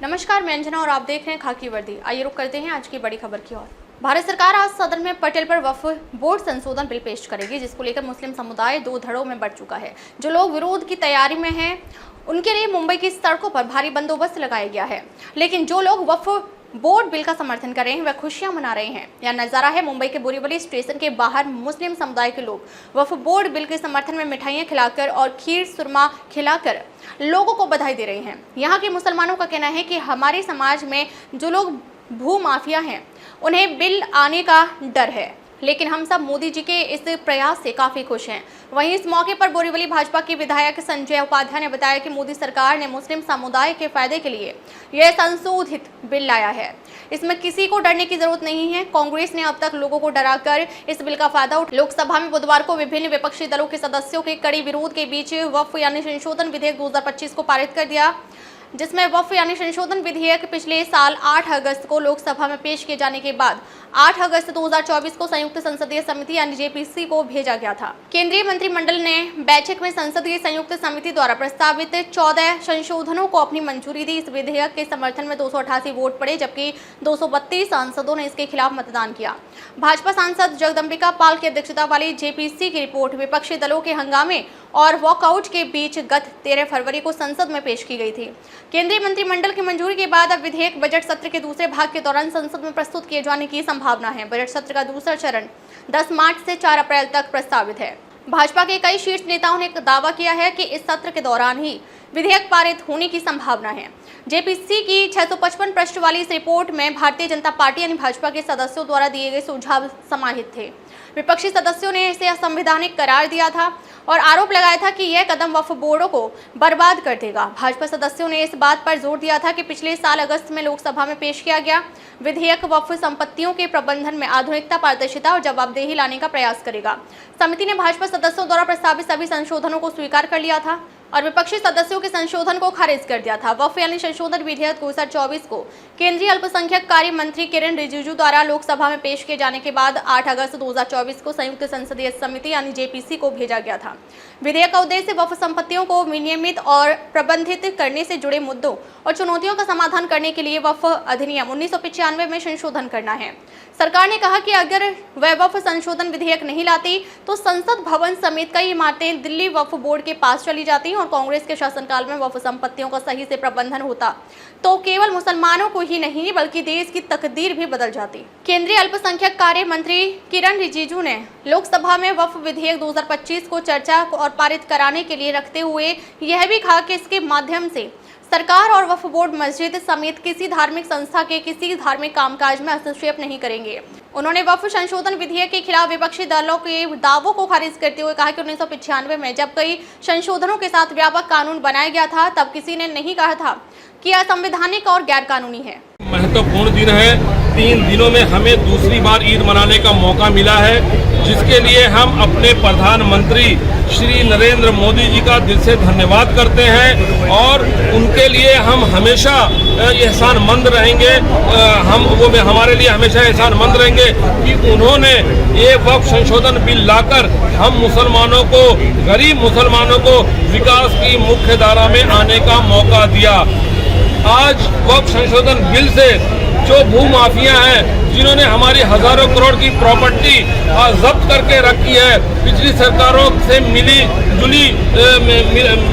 नमस्कार, मैं अंजना और आप देख रहे हैं खाकी वर्दी। आइए रुक करते हैं आज की बड़ी खबर की ओर। भारत सरकार आज सदन में पटेल पर वक्फ बोर्ड संशोधन बिल पेश करेगी, जिसको लेकर मुस्लिम समुदाय दो धड़ों में बढ़ चुका है। जो लोग विरोध की तैयारी में हैं, उनके लिए मुंबई की सड़कों पर भारी बंदोबस्त लगाया गया है, लेकिन जो लोग वक्फ बोर्ड बिल का समर्थन कर रहे हैं वह खुशियां मना रहे हैं। यह नजारा है मुंबई के बोरीवली स्टेशन के बाहर। मुस्लिम समुदाय के लोग वक्फ बोर्ड बिल के समर्थन में मिठाइयां खिलाकर और खीर सुरमा खिलाकर लोगों को बधाई दे रहे हैं। यहाँ के मुसलमानों का कहना है कि हमारे समाज में जो लोग भू माफिया हैं उन्हें बिल आने का डर है, लेकिन हम सब मोदी जी के इस प्रयास से काफी खुश हैं। वहीं इस मौके पर बोरीवली भाजपा के विधायक संजय उपाध्याय ने बताया कि मोदी सरकार ने मुस्लिम समुदाय के फायदे के लिए यह संशोधित बिल लाया है। इसमें किसी को डरने की जरूरत नहीं है। कांग्रेस ने अब तक लोगों को डराकर इस बिल का फायदा उठा। लोकसभा में बुधवार को विभिन्न विपक्षी दलों के सदस्यों के कड़ी विरोध के बीच वक्फ यानी संशोधन विधेयक 2025 को पारित कर दिया, जिसमें वक्फ यानी संशोधन विधेयक पिछले साल 8 अगस्त को लोकसभा में पेश किए जाने के बाद 8 अगस्त 2024 को संयुक्त संसदीय समिति यानी जेपीसी को भेजा गया था। केंद्रीय मंत्रिमंडल ने बैठक में संसदीय संयुक्त समिति द्वारा प्रस्तावित 14 संशोधनों को अपनी मंजूरी दी। इस विधेयक के समर्थन में 288 वोट पड़े, जबकि 232 सांसदों ने इसके खिलाफ मतदान किया। भाजपा सांसद जगदम्बिका पाल की अध्यक्षता वाली जेपीसी की रिपोर्ट विपक्षी दलों के हंगामे और वॉकआउट के बीच गत 13 फरवरी को संसद में पेश की गई थी। केंद्रीय मंत्रिमंडल की मंजूरी के बाद अब विधेयक बजट सत्र के दूसरे भाग के दौरान संसद में प्रस्तुत किए जाने की संभावना है। बजट सत्र का दूसरा चरण 10 मार्च से 4 अप्रैल तक प्रस्तावित है। भाजपा के कई शीर्ष नेताओं ने दावा किया है कि इस सत्र के दौरान ही विधेयक पारित होने की संभावना है। जेपीसी की 655 पृष्ठ वाली इस रिपोर्ट में भारतीय जनता पार्टी यानी भाजपा के सदस्यों द्वारा दिए गए सुझाव समाहित थे। विपक्षी सदस्यों ने इसे असंवैधानिक करार दिया था और आरोप लगाया था कि यह कदम वक्फ बोर्डों को बर्बाद कर देगा। भाजपा सदस्यों ने इस बात पर जोर दिया था कि पिछले साल अगस्त में लोकसभा में पेश किया गया विधेयक वक्फ संपत्तियों के प्रबंधन में आधुनिकता, पारदर्शिता और जवाबदेही लाने का प्रयास करेगा। समिति ने भाजपा सदस्यों द्वारा प्रस्तावित सभी संशोधनों को स्वीकार कर लिया था और विपक्षी सदस्यों के संशोधन को खारिज कर दिया था। वक्फ यानी संशोधन विधेयक 2024 को केंद्रीय अल्पसंख्यक कार्य मंत्री किरण रिजिजू द्वारा लोकसभा में पेश किए जाने के बाद 8 अगस्त 2024 को संयुक्त संसदीय समिति यानी जेपीसी को भेजा गया था। विधेयक का उद्देश्य वक्फ संपत्तियों को विनियमित और प्रबंधित करने से जुड़े मुद्दों और चुनौतियों का समाधान करने के लिए वक्फ अधिनियम 1995 में संशोधन करना है। सरकार ने कहा कि अगर वह वक्फ संशोधन विधेयक नहीं लाती तो संसद भवन समेत कई इमारतें दिल्ली वक्फ बोर्ड के पास चली जाती और कांग्रेस के शासनकाल में वक्फ संपत्तियों का सही से प्रबंधन होता तो केवल मुसलमानों को ही नहीं बल्कि देश की तकदीर भी बदल जाती। केंद्रीय अल्पसंख्यक कार्य मंत्री किरण रिजिजू ने लोकसभा में वक्फ विधेयक 2025 को चर्चा और पारित कराने के लिए रखते हुए यह भी कहा कि इसके माध्यम से सरकार और वक्फ बोर्ड मस्जिद समेत किसी धार्मिक संस्था के किसी धार्मिक कामकाज में हस्तक्षेप नहीं करेंगे। उन्होंने वक्फ संशोधन विधेयक के खिलाफ विपक्षी दलों के दावों को खारिज करते हुए कहा कि 1995 में जब कई संशोधनों के साथ व्यापक कानून बनाया गया था तब किसी ने नहीं कहा था कि यह असंवैधानिक और गैर कानूनी है। महत्वपूर्ण दिन है। 3 दिनों में हमें दूसरी बार ईद मनाने का मौका मिला है, जिसके लिए हम अपने प्रधानमंत्री श्री नरेंद्र मोदी जी का दिल से धन्यवाद करते हैं और उनके लिए हम हमेशा एहसानमंद रहेंगे। वो हमारे लिए हमेशा एहसानमंद रहेंगे कि उन्होंने ये वक्फ संशोधन बिल लाकर हम मुसलमानों को, गरीब मुसलमानों को विकास की मुख्य धारा में आने का मौका दिया। आज वक्फ संशोधन बिल से जो भू माफिया हैं, जिन्होंने हमारी हजारों करोड़ की प्रॉपर्टी जब्त करके रखी है, पिछली सरकारों से मिली जुली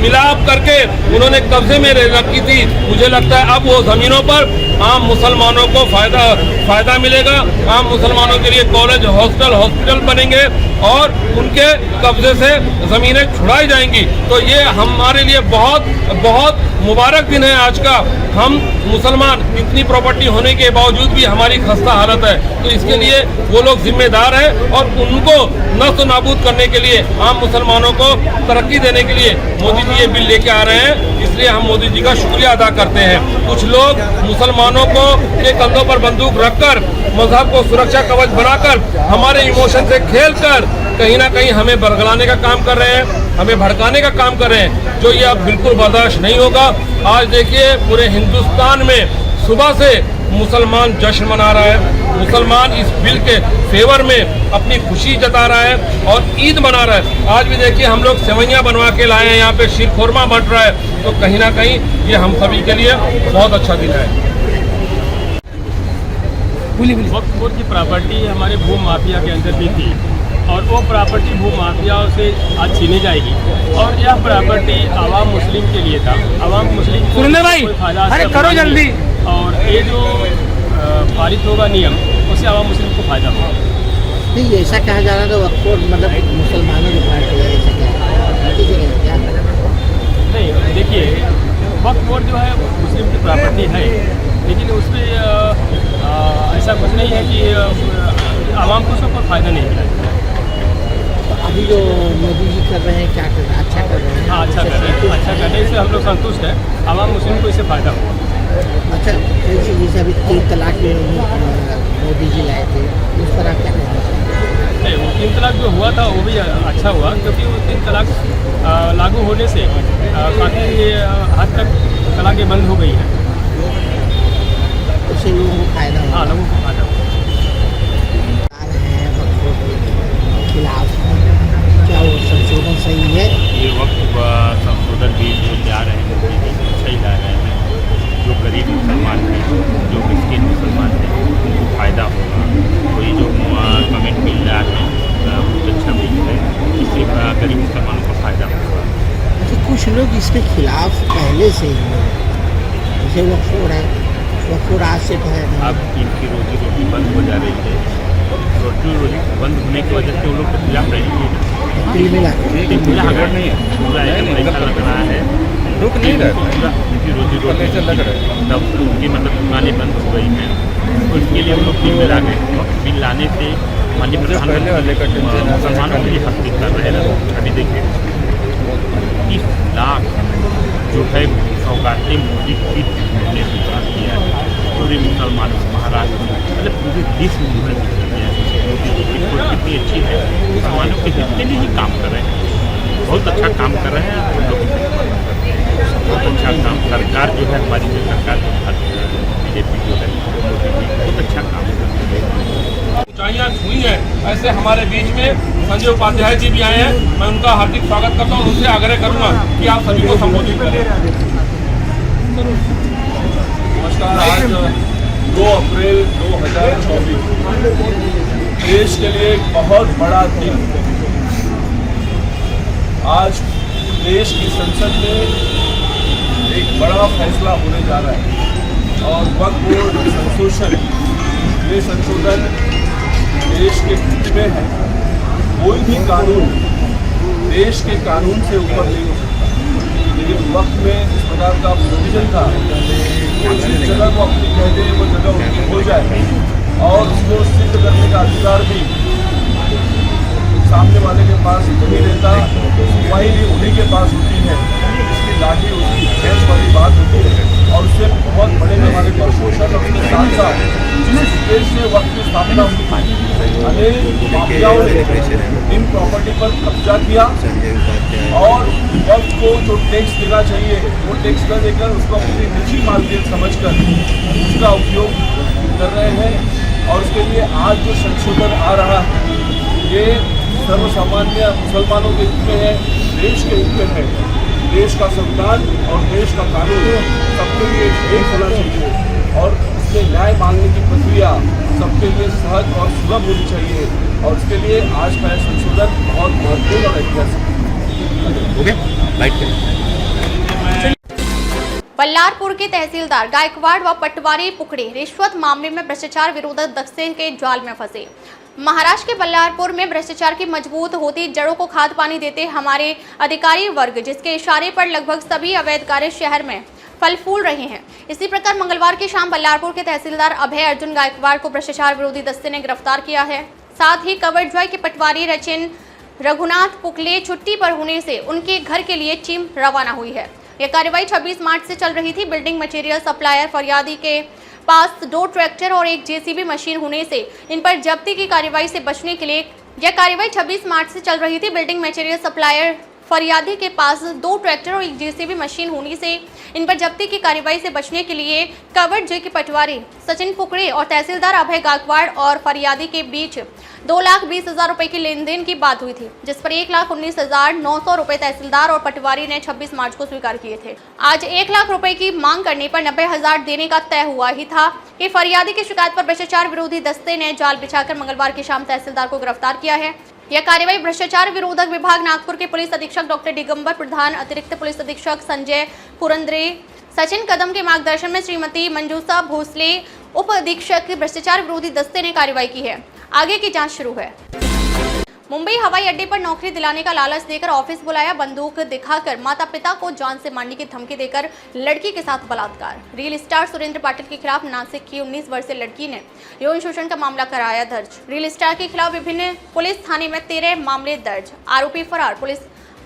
मिलाप करके उन्होंने कब्जे में रखी थी, मुझे लगता है अब वो जमीनों पर आम मुसलमानों को फायदा मिलेगा। आम मुसलमानों के लिए कॉलेज, हॉस्पिटल बनेंगे और उनके कब्जे से जमीनें छुड़ाई जाएंगी। तो ये हमारे लिए बहुत मुबारक दिन है आज का। हम मुसलमान, इतनी प्रॉपर्टी होने के बावजूद भी हमारी खस्ता हालत है, तो इसके लिए वो लोग जिम्मेदार हैं और उनको नष्ट नाबूद करने के लिए, आम मुसलमानों को तरक्की देने के लिए मोदी जी ये बिल लेके आ रहे हैं। इसलिए हम मोदी जी का शुक्रिया अदा करते हैं। कुछ लोग मुसलमानों को के कंधों पर बंदूक रखकर, मजहब को सुरक्षा कवच बनाकर, हमारे इमोशन से खेलकर कहीं ना कहीं हमें बरगलाने का काम कर रहे हैं, हमें भड़काने का काम कर रहे हैं, जो ये अब बिल्कुल बर्दाश्त नहीं होगा। आज देखिए पूरे हिंदुस्तान में सुबह से मुसलमान जश्न मना रहा है, मुसलमान इस बिल के फेवर में अपनी खुशी जता रहा है और ईद मना रहा है। आज भी देखिए हम लोग सेवैयाँ बनवा के लाए हैं, यहाँ पे शीर खोरमा बंट रहा है, तो कहीं ना कहीं ये हम सभी के लिए बहुत अच्छा दिन है। वक्फ बोर्ड की प्रॉपर्टी हमारे भू माफिया के अंदर भी थी और वो प्रॉपर्टी भू माफियाओं से आज छीनी जाएगी और यह प्रॉपर्टी आवाम मुस्लिम के लिए था। आवाम मुस्लिम को कोई फायदा अरे करो जल्दी। और ये जो पारित होगा नियम उससे आवाम मुस्लिम को फायदा होगा। नहीं, ऐसा कहा जा रहा है वक्फ बोर्ड मतलब मुसलमानों की पार्टी है, ऐसा क्या नहीं, देखिए वक्फ बोर्ड जो है मुस्लिम की प्रॉपर्टी है, लेकिन उसमें ऐसा कुछ नहीं है कि आवाम को उसका कोई फ़ायदा नहीं मिला। अभी जो मोदी जी कर रहे हैं क्या कर रहे हैं, अच्छा कर रहे हैं। हाँ, अच्छा कर रहे हैं, अच्छा करने से हम लोग संतुष्ट हैं। आवाम मुस्लिम को इससे फ़ायदा होगा। अच्छा, जैसे अभी 3 तलाक मोदी जी लाए थे, उस पर आप क्या कहना चाहेंगे? नहीं, वो 3 तलाक जो हुआ था वो भी अच्छा हुआ, क्योंकि वो 3 तलाक लागू होने से काफ़ी हद तक तलाक़ें बंद हो गई हैं। उससे लोगों को फायदा होगा। हाँ, लोगों को फायदा होगा। खिलाफ क्या वो संशोधन सही है? ये वक्त संशोधन बिल जो ला रहे हैं मोदी जी अच्छा ही ला रहे हैं। जो गरीब मुसलमान हैं, जो मिस्किन मुसलमान हैं, उनको फ़ायदा होगा। कोई जो कमेंट मिल रहा है बहुत अच्छा बिल है, इससे गरीब मुसलमानों को फ़ायदा होगा। अच्छा, कुछ लोग इसके खिलाफ पहले से ही हैं, जैसे वक्फ आज से तो है नहीं। अब इनकी रोजी रोटी बंद हो जा रही है, रोटी बंद होने की वजह से वो लोग के खिलाफ रहेंगे। नहीं है, पूरा एकदम ऐसा लग रहा है रुक नहीं रहा, पूरा उनकी रोजी रोटी तब उनकी मतलब दुकानें बंद हो गई हैं, तो इसके लिए हम लोग बिल ला गए। बिल लाने से माननीय प्रधानमंत्री मुसलमानों के लिए हक कर रहे हैं। अभी देखिए 30 लाख जो है सौगातें मोदी की ने स्वीकार किया है पूरे मुसलमानों महाराष्ट्र में, मतलब पूरे देश में मोदी जी की रिपोर्ट कितनी अच्छी है। मुसलमानों के हित के लिए ही काम कर रहे हैं, बहुत अच्छा काम कर रहे हैं। हम लोग बहुत अच्छा काम, सरकार जो है हमारी जो सरकार बीजेपी जो है मोदी जी बहुत अच्छा काम कर रही है। ऊंचाइयां छुई हैं, ऐसे हमारे बीच में संजय उपाध्याय जी भी आए हैं। मैं उनका हार्दिक स्वागत करता हूँ, उनसे आग्रह करूंगा कि आप सभी को संबोधित करें। नमस्कार। आज 2 अप्रैल 2024 देश के लिए एक बहुत बड़ा दिन। आज देश की संसद में एक बड़ा फैसला होने जा रहा है और वक्फ बोर्ड संशोधन, ये संशोधन देश के हित में है। कोई भी कानून देश के कानून से ऊपर नहीं हो सकता, लेकिन वक्त में इस प्रकार का प्रोविजन था जिस जगह को अपनी कह दे वो जगह उनकी हो जाए और उसको सिद्ध करने का अधिकार भी सामने वाले के पास नहीं रहता, वही भी उन्हीं के पास होती है। इसकी लाठी उसकी भैंस वाली बात होती है और उससे बहुत बड़े पैमाने पर शोषण और उसके साथ साथ जिस देश से वक्त की स्थापना हुई, अनेक माफियाओं ने इन प्रॉपर्टी पर कब्जा किया और वक्त को जो टैक्स देना चाहिए वो टैक्स न देकर उसको अपनी निजी मालकियत समझकर उसका उपयोग कर रहे हैं। और उसके लिए आज जो संशोधन आ रहा है ये सर्वसामान्य मुसलमानों के हित में है, देश के हित में है। देश का संविधान और देश का कानून सबके लिए एक होना चाहिए और इसमें न्याय मांगने की प्रक्रिया सबके लिए सहज और सुलभ होनी चाहिए और इसके लिए आज का यह संशोधन बहुत महत्वपूर्ण और ऐतिहासिक है। बल्लारपुर के तहसीलदार गायकवाड़ व पटवारी पुखड़े रिश्वत मामले में भ्रष्टाचार विरोधक दस्ते के जाल में फंसे। महाराष्ट्र के बल्लारपुर में भ्रष्टाचार की मजबूत होती जड़ों को खाद पानी देते हमारे अधिकारी वर्ग, जिसके इशारे पर लगभग सभी अवैध कार्य शहर में फल फूल रहे हैं। इसी प्रकार मंगलवार की शाम बल्लारपुर के तहसीलदार अभय अर्जुन गायकवाड़ को भ्रष्टाचार विरोधी दस्ते ने गिरफ्तार किया है। साथ ही कवरजॉय के पटवारी रचिन रघुनाथ पुकले छुट्टी पर होने से उनके घर के लिए टीम रवाना हुई है। यह कार्रवाई 26 मार्च से चल रही थी। बिल्डिंग मटेरियल सप्लायर फरियादी के पास 2 ट्रैक्टर और एक जेसीबी मशीन होने से इन पर जब्ती की कार्रवाई से बचने के लिए यह कार्रवाई 26 मार्च से चल रही थी। बिल्डिंग मटेरियल सप्लायर फरियादी के पास 2 ट्रैक्टर और एक जेसीबी मशीन होने से इन पर जब्ती की कार्रवाई से बचने के लिए कवट जे के पटवारी सचिन पुकड़े और तहसीलदार अभय गायकवाड़ और फरियादी के बीच 2,20,000 रुपए की लेन देन की बात हुई थी, जिस पर 1,19,900 रुपए तहसीलदार और पटवारी ने 26 मार्च को स्वीकार किए थे। आज 1 लाख रुपए की मांग करने पर 90,000 देने का तय हुआ ही था कि फरियादी की शिकायत पर भ्रष्टाचार विरोधी दस्ते ने जाल बिछाकर मंगलवार की शाम तहसीलदार को गिरफ्तार किया है। यह कार्रवाई भ्रष्टाचार विरोधक विभाग नागपुर के पुलिस अधीक्षक डॉक्टर दिगंबर प्रधान, अतिरिक्त पुलिस अधीक्षक संजय पुरंदरे, सचिन कदम के मार्गदर्शन में श्रीमती मंजूषा भोसले, उप अधीक्षक भ्रष्टाचार विरोधी दस्ते ने कार्रवाई की है। आगे की जांच शुरू है। मुंबई हवाई अड्डे पर नौकरी दिलाने का लालच देकर ऑफिस बुलाया, बंदूक दिखाकर माता पिता को जान से मारने की धमकी देकर लड़की के साथ बलात्कार। रील स्टार सुरेंद्र पाटिल के खिलाफ नासिक की 19 वर्षीय लड़की ने यौन शोषण का मामला कराया दर्ज। रील स्टार के खिलाफ विभिन्न पुलिस थाने में 13 मामले दर्ज, आरोपी फरार, पुलिस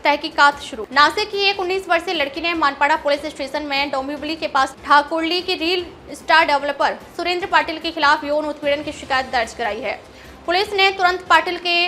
तहकीकात शुरू। नासिक की एक 19 वर्षीय लड़की ने मानपाड़ा पुलिस स्टेशन में डोंबिवली के पास ठाकुरली की reel star developer Surendra Patil के खिलाफ यौन उत्पीड़न की शिकायत दर्ज कराई है। पुलिस ने तुरंत पाटिल के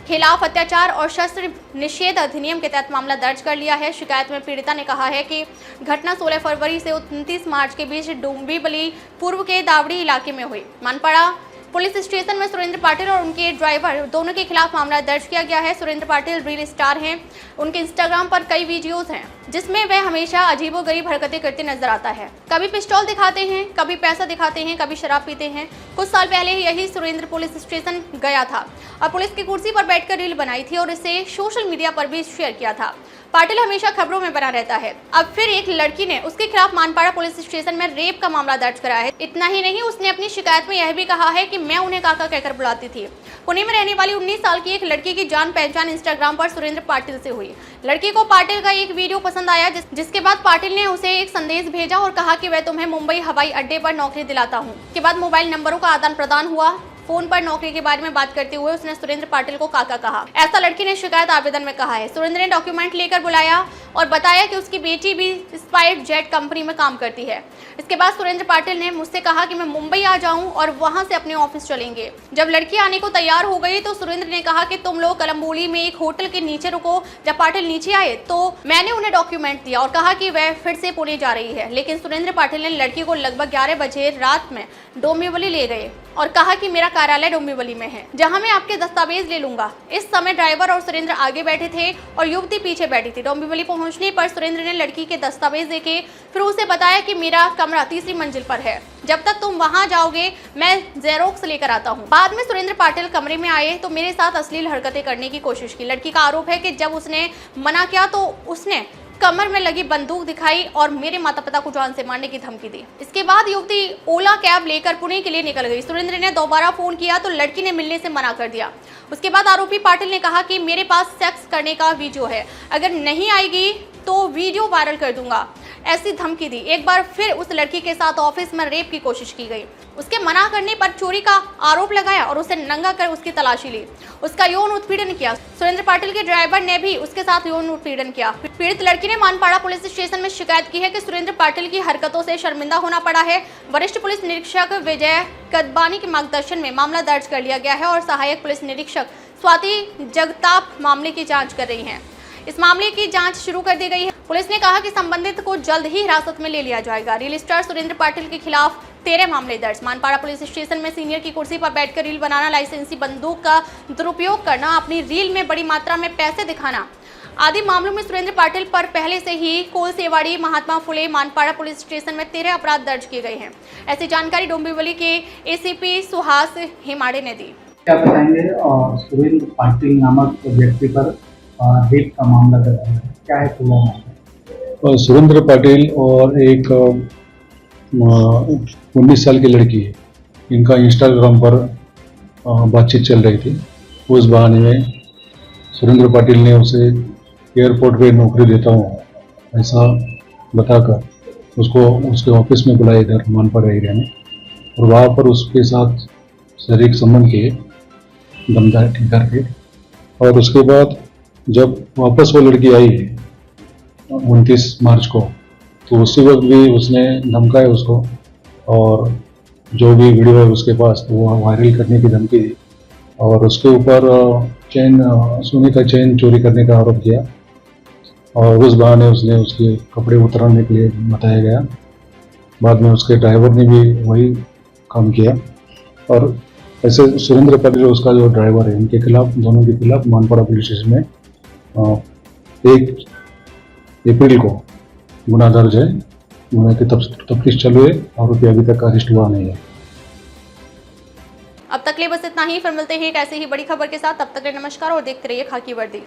खिलाफ अत्याचार और शस्त्र निषेध अधिनियम के तहत मामला दर्ज कर लिया है। शिकायत में पीड़िता ने कहा है कि घटना 16 फरवरी से 29 मार्च के बीच डोंबिवली पूर्व के दावड़ी इलाके में हुई। मानपाड़ा पुलिस स्टेशन में सुरेंद्र पाटिल और उनके ड्राइवर दोनों के खिलाफ मामला दर्ज किया गया है। सुरेंद्र पाटिल रील स्टार हैं। उनके इंस्टाग्राम पर कई वीडियोस हैं जिसमें वह हमेशा अजीबोगरीब हरकतें करते नजर आता है। कभी पिस्तौल दिखाते हैं, कभी पैसा दिखाते हैं, कभी शराब पीते हैं। कुछ साल पहले यही सुरेंद्र पुलिस स्टेशन गया था और पुलिस की कुर्सी पर बैठकर रील बनाई थी और इसे सोशल मीडिया पर भी शेयर किया था। पाटिल हमेशा खबरों में बना रहता है। अब फिर एक लड़की ने उसके खिलाफ मानपाड़ा पुलिस स्टेशन में रेप का मामला दर्ज कराया है। इतना ही नहीं, उसने अपनी शिकायत में यह भी कहा है कि मैं उन्हें काका कहकर बुलाती थी। पुणे में रहने वाली 19 साल की एक लड़की की जान पहचान इंस्टाग्राम पर सुरेंद्र पाटिल से हुई। लड़की को पाटिल का एक वीडियो पसंद आया, जिसके बाद पाटिल ने उसे एक संदेश भेजा और कहा कि वह तुम्हें मुंबई हवाई अड्डे पर नौकरी दिलाता हूँ। इसके बाद मोबाइल नंबरों का आदान प्रदान हुआ। फोन पर नौकरी के बारे में बात करते हुए उसने सुरेंद्र पाटिल को काका कहा। ऐसा लड़की ने शिकायत आवेदन में कहा है। सुरेंद्र ने डॉक्यूमेंट लेकर बुलाया और बताया कि उसकी बेटी भी स्पाइस जेट कंपनी में काम करती है। इसके बाद सुरेंद्र पाटिल ने मुझसे कहा कि मैं मुंबई आ जाऊं और वहां से अपने ऑफिस चलेंगे। जब लड़की आने को तैयार हो गई तो सुरेंद्र ने कहा कि तुम लोग कलम्बोली में एक होटल के नीचे रुको। जब पाटिल नीचे आए तो मैंने उन्हें डॉक्यूमेंट दिया और कहा कि वह फिर से पुणे जा रही है, लेकिन सुरेंद्र पाटिल ने लड़की को लगभग 11 बजे रात में डोंबिवली ले गए और कहा कि मेरा कार्यालय डोंबिवली में है, जहां मैं आपके दस्तावेज ले लूंगा। इस समय ड्राइवर और सुरेंद्र आगे बैठे थे और युवती पीछे बैठी थी। डोंबिवली पहुंचने पर सुरेंद्र ने लड़की के दस्तावेज देखे, फिर उसे बताया कि मेरा कमरा 3री मंजिल पर है, जब तक तुम वहां जाओगे मैं जेरोक्स लेकर आता हूं। बाद में सुरेंद्र पाटिल कमरे में आए तो मेरे साथ अश्लील हरकतें करने की कोशिश की। लड़की का आरोप है कि जब उसने मना किया तो उसने कमर में लगी बंदूक दिखाई और मेरे माता पिता को जान से मारने की धमकी दी। इसके बाद युवती ओला कैब लेकर पुणे के लिए निकल गई। सुरेंद्र ने दोबारा फोन किया तो लड़की ने मिलने से मना कर दिया। उसके बाद आरोपी पाटिल ने कहा कि मेरे पास सेक्स करने का वीडियो है, अगर नहीं आएगी तो वीडियो वायरल कर दूंगा, ऐसी धमकी दी। एक बार फिर उस लड़की के साथ ऑफिस में रेप की कोशिश की गई। उसके मना करने पर चोरी का आरोप लगाया और उसे नंगा कर उसकी तलाशी ली, उसका यौन उत्पीड़न किया। सुरेंद्र पाटिल के ड्राइवर ने भी उसके साथ यौन उत्पीड़न किया। पीड़ित लड़की ने मानपाड़ा पुलिस स्टेशन में शिकायत की है कि सुरेंद्र पाटिल की हरकतों से शर्मिंदा होना पड़ा है। वरिष्ठ पुलिस निरीक्षक विजय कदबानी के मार्गदर्शन में मामला दर्ज कर लिया गया है और सहायक पुलिस निरीक्षक स्वाति जगताप मामले की जाँच कर रही है। इस मामले की जांच शुरू कर दी गई है। पुलिस ने कहा कि संबंधित को जल्द ही हिरासत में ले लिया जाएगा। रील स्टार सुरेंद्र पाटिल के खिलाफ 13 मामले दर्ज। मानपाड़ा पुलिस स्टेशन में सीनियर की कुर्सी पर बैठकर रील बनाना, लाइसेंसी बंदूक का दुरुपयोग करना, अपनी रील में बड़ी मात्रा में पैसे दिखाना आदि मामलों में सुरेंद्र पाटिल पर पहले से ही कोलसेवाड़ी, महात्मा फुले, मानपाड़ा पुलिस स्टेशन में 13 अपराध दर्ज किए गए हैं। ऐसी जानकारी डोंबिवली के एसीपी सुहास हेमाड़े ने दी। क्या बताएंगे सुरेंद्र पाटिल नामक व्यक्ति पर रेप का मामला दर्ज है, क्या है पूरा मामला? सुरेंद्र पाटिल और एक 19 साल की लड़की है, इनका इंस्टाग्राम पर बातचीत चल रही थी। उस बहाने में सुरेंद्र पाटिल ने उसे एयरपोर्ट पे नौकरी देता हूँ ऐसा बताकर उसको उसके ऑफिस में बुलाया इधर मानपाड़ा एरिया में, और वहाँ पर उसके साथ शारीरिक संबंध किए धमकी करके। और उसके बाद जब वापस वो लड़की आई 29 मार्च को, तो उसी वक्त भी उसने धमकाया उसको और जो भी वीडियो है उसके पास तो वो वायरल करने की धमकी दी और उसके ऊपर चेन, सोने का चेन चोरी करने का आरोप किया और उस बहाने उसने उसके कपड़े उतारने के लिए बताया गया। बाद में उसके ड्राइवर ने भी वही काम किया और ऐसे सुरेंद्र पाटिल उसका जो ड्राइवर है उनके खिलाफ, दोनों के खिलाफ मानपाड़ा पुलिस स्टेशन में 1 अप्रैल को गुना दर्ज है। गुना की तफ्तीश चालू है, आरोपी अभी तक अरेस्ट हुआ नहीं है। अब तक के लिए बस इतना ही, फिर मिलते हैं एक ऐसी ही बड़ी खबर के साथ। तब तक के लिए नमस्कार और देखते रहिए खाकी वर्दी।